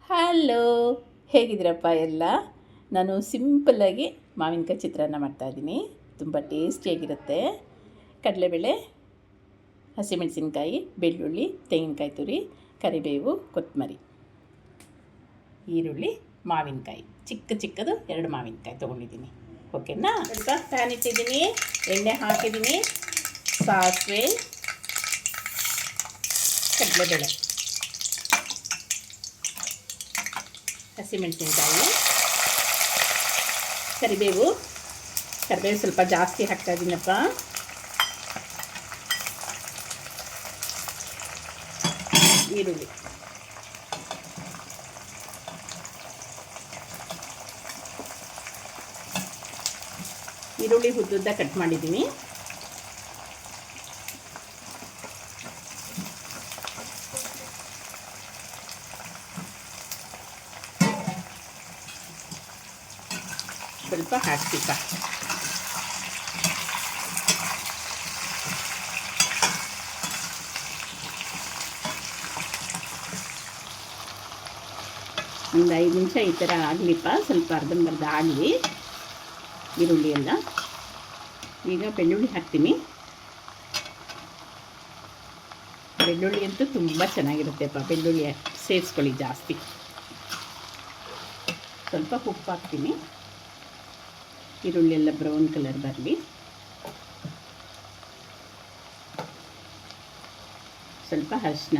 Hello, ಹೇಗಿದ್ದೀರಪ್ಪ ಎಲ್ಲ? ನಾನು ಸಿಂಪಲ್ಲಾಗಿ ಮಾವಿನಕಾಯಿ ಚಿತ್ರಾನ್ನ ಮಾಡ್ತಾಯಿದ್ದೀನಿ. ತುಂಬ ಟೇಸ್ಟಿಯಾಗಿರುತ್ತೆ. ಕಡಲೆಬೇಳೆ, ಹಸಿಮೆಣಸಿನ್ಕಾಯಿ, ಬೆಳ್ಳುಳ್ಳಿ, ತೆಂಗಿನಕಾಯಿ ತುರಿ, ಕರಿಬೇವು, ಕೊತ್ತಂಬರಿ, ಈರುಳ್ಳಿ, ಮಾವಿನಕಾಯಿ, ಚಿಕ್ಕದು 2 ಮಾವಿನಕಾಯಿ ತೊಗೊಂಡಿದ್ದೀನಿ. ಓಕೆನಾ? ಸ್ವಲ್ಪ ಪ್ಯಾನ್ ಇಟ್ಟಿದ್ದೀನಿ, ಎಣ್ಣೆ ಹಾಕಿದ್ದೀನಿ, ಸಾಸಿವೆ, ಕಡಲೆಬೇಳೆ, ಹಸಿಮೆಣಸಿನ್ಕಾಯಿ, ಕರಿಬೇವು ಸ್ವಲ್ಪ ಜಾಸ್ತಿ ಹಾಕ್ತಾ ಇದ್ದೀನಪ್ಪ. ಈರುಳ್ಳಿ, ಉದ್ದುದ್ದ ಕಟ್ ಮಾಡಿದ್ದೀನಿ. ಸ್ವಲ್ಪ ಹಾಕ್ತಿಪ್ಪ. ಒಂದು 5 ನಿಮಿಷ ಈ ಥರ ಆಗಲಿಪ್ಪ, ಸ್ವಲ್ಪ ಅರ್ಧಂಬರ್ಧ ಆಗಲಿ ಈರುಳ್ಳಿ ಎಲ್ಲ. ಈಗ ಬೆಳ್ಳುಳ್ಳಿ ಹಾಕ್ತೀನಿ. ಬೆಳ್ಳುಳ್ಳಿ ಅಂತೂ ತುಂಬ ಚೆನ್ನಾಗಿರುತ್ತೆಪ್ಪ, ಬೆಳ್ಳುಳ್ಳಿ ಸೇರಿಸ್ಕೊಳ್ಳಿ ಜಾಸ್ತಿ. ಸ್ವಲ್ಪ ಉಪ್ಪು ಹಾಕ್ತೀನಿ, ಈರುಳ್ಳಿ ಎಲ್ಲ ಬ್ರೌನ್ ಕಲರ್ ಬರಲಿ. ಸ್ವಲ್ಪ ಅರಿಶಿನ,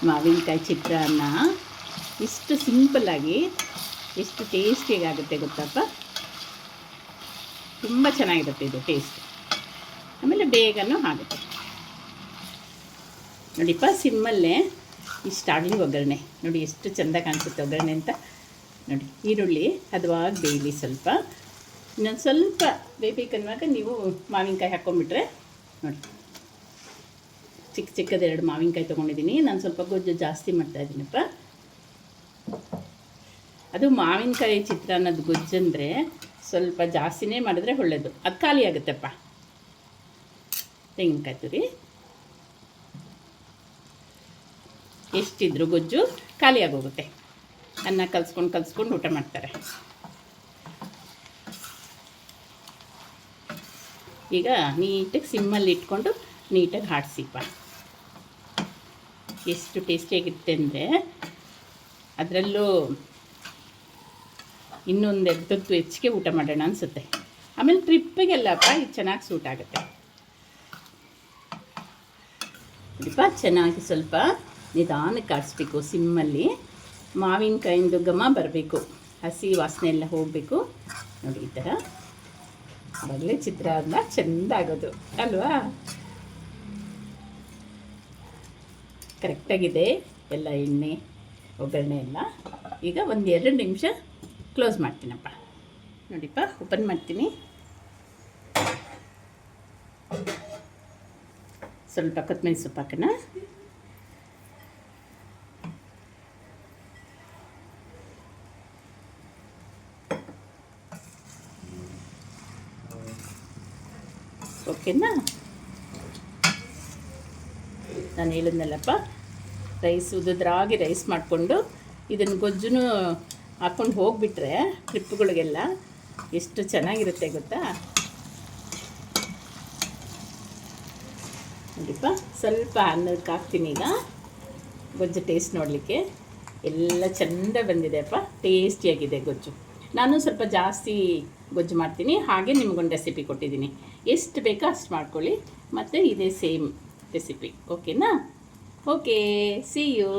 ಮಾವಿನಕಾಯಿ ಚಿತ್ರಾನ್ನ ಇಷ್ಟು ಸಿಂಪಲ್ಲಾಗಿ ಎಷ್ಟು ಟೇಸ್ಟಿಯಾಗುತ್ತೆ ಗೊತ್ತಪ್ಪ. ತುಂಬ ಚೆನ್ನಾಗಿರುತ್ತೆ ಇದು ಟೇಸ್ಟ್, ಆಮೇಲೆ ಬೇಗನೂ ಆಗುತ್ತೆ. ನೋಡಿಪ್ಪ, ಸಿಮ್ಮಲ್ಲೇ ಇಷ್ಟಾಗಲಿ ಒಗ್ಗರಣೆ. ನೋಡಿ ಎಷ್ಟು ಚೆಂದ ಕಾಣಿಸುತ್ತೆ ಒಗ್ಗರಣೆ ಅಂತ. ನೋಡಿ, ಈರುಳ್ಳಿ ಹದವಾಗಿ ಬೇಯಲಿ ಸ್ವಲ್ಪ. ಇನ್ನೊಂದು ಸ್ವಲ್ಪ ಬೇಯಬೇಕನ್ನುವಾಗ ನೀವು ಮಾವಿನಕಾಯಿ ಹಾಕ್ಕೊಂಬಿಟ್ರೆ. ನೋಡಿ, ಚಿಕ್ಕದು 2 ಮಾವಿನಕಾಯಿ ತೊಗೊಂಡಿದ್ದೀನಿ. ನಾನು ಸ್ವಲ್ಪ ಗೊಜ್ಜು ಜಾಸ್ತಿ ಮಾಡ್ತಾಯಿದ್ದೀನಪ್ಪ. ಅದು ಮಾವಿನಕಾಯಿ ಚಿತ್ರಾನ್ನದ ಗೊಜ್ಜಂದರೆ ಸ್ವಲ್ಪ ಜಾಸ್ತಿನೇ ಮಾಡಿದ್ರೆ ಒಳ್ಳೆಯದು, ಅದು ಖಾಲಿ ಆಗುತ್ತೆಪ್ಪ. ತೆಂಗಿನಕಾಯಿ ತುರಿ ಎಷ್ಟಿದ್ರು ಗೊಜ್ಜು ಖಾಲಿ ಆಗೋಗುತ್ತೆ. ಅನ್ನ ಕಲಿಸ್ಕೊಂಡು ಊಟ ಮಾಡ್ತಾರೆ. ಈಗ ನೀಟಾಗಿ ಸಿಮ್ಮಲ್ಲಿ ಇಟ್ಕೊಂಡು ನೀಟಾಗಿ ಆಡಿಸಿಪ್ಪ. ಎಷ್ಟು ಟೇಸ್ಟಿಯಾಗಿರುತ್ತೆ ಅಂದರೆ, ಅದರಲ್ಲೂ ಇನ್ನೊಂದು 2 ತುತ್ತು ಹೆಚ್ಚಿಗೆ ಊಟ ಮಾಡೋಣ ಅನಿಸುತ್ತೆ. ಆಮೇಲೆ ಟ್ರಿಪ್ಪಿಗೆಲ್ಲಪ್ಪ ಇದು ಚೆನ್ನಾಗಿ ಸೂಟ್ ಆಗುತ್ತೆ. ಇದಪ್ಪ ಚೆನ್ನಾಗಿ ಸ್ವಲ್ಪ ನಿಧಾನಕ್ಕೆ ಆಡಿಸ್ಬೇಕು ಸಿಮ್ಮಲ್ಲಿ. ಮಾವಿನಕಾಯಿಂದ ಘಮ ಬರಬೇಕು, ಹಸಿ ವಾಸನೆ ಎಲ್ಲ ಹೋಗಬೇಕು. ನೋಡಿ, ಈ ಥರ ಒಳ್ಳೆ ಚಿತ್ರಾನ್ನ ಚೆಂದ ಆಗೋದು ಅಲ್ವಾ? ಕರೆಕ್ಟಾಗಿದೆ ಎಲ್ಲ, ಎಣ್ಣೆ ಒಗ್ಗರಣೆ ಎಲ್ಲ. ಈಗ ಒಂದು 2 ನಿಮಿಷ ಕ್ಲೋಸ್ ಮಾಡ್ತೀನಪ್ಪ. ನೋಡಿಪ್ಪ, ಓಪನ್ ಮಾಡ್ತೀನಿ. ಸ್ವಲ್ಪ ಕೊತ್ತಂಬರಿ ಸೊಪ್ಪು ಹಾಕೋಣ. ಓಕೆನಾ? ನಾನು ಹೇಳಿದ್ನಲ್ಲಪ್ಪ, ಉದುದ್ರಾಗಿ ರೈಸ್ ಮಾಡಿಕೊಂಡು ಇದನ್ನು ಗೊಜ್ಜು ಹಾಕ್ಕೊಂಡು ಹೋಗಿಬಿಟ್ರೆ ಟ್ರಿಪ್ಗಳಿಗೆಲ್ಲ ಎಷ್ಟು ಚೆನ್ನಾಗಿರುತ್ತೆ ಗೊತ್ತಾ? ನೋಡಿಪ್ಪ, ಸ್ವಲ್ಪ ಅನ್ನಕ್ಕೆ ಹಾಕ್ತೀನಿ ಈಗ, ಗೊಜ್ಜು ಟೇಸ್ಟ್ ನೋಡಲಿಕ್ಕೆ. ಎಲ್ಲ ಚೆಂದ ಬಂದಿದೆಯಪ್ಪ, ಟೇಸ್ಟಿಯಾಗಿದೆ ಗೊಜ್ಜು. ನಾನು ಸ್ವಲ್ಪ ಜಾಸ್ತಿ ಗೊಜ್ಜು ಮಾಡ್ತೀನಿ, ಹಾಗೆ ನಿಮಗೊಂದು ರೆಸಿಪಿ ಕೊಟ್ಟಿದ್ದೀನಿ. ಎಷ್ಟು ಬೇಕೋ ಅಷ್ಟು ಮಾಡ್ಕೊಳ್ಳಿ, ಮತ್ತು ಇದೇ ಸೇಮ್ ರೆಸಿಪಿ. ಓಕೆನಾ? Okay, see you.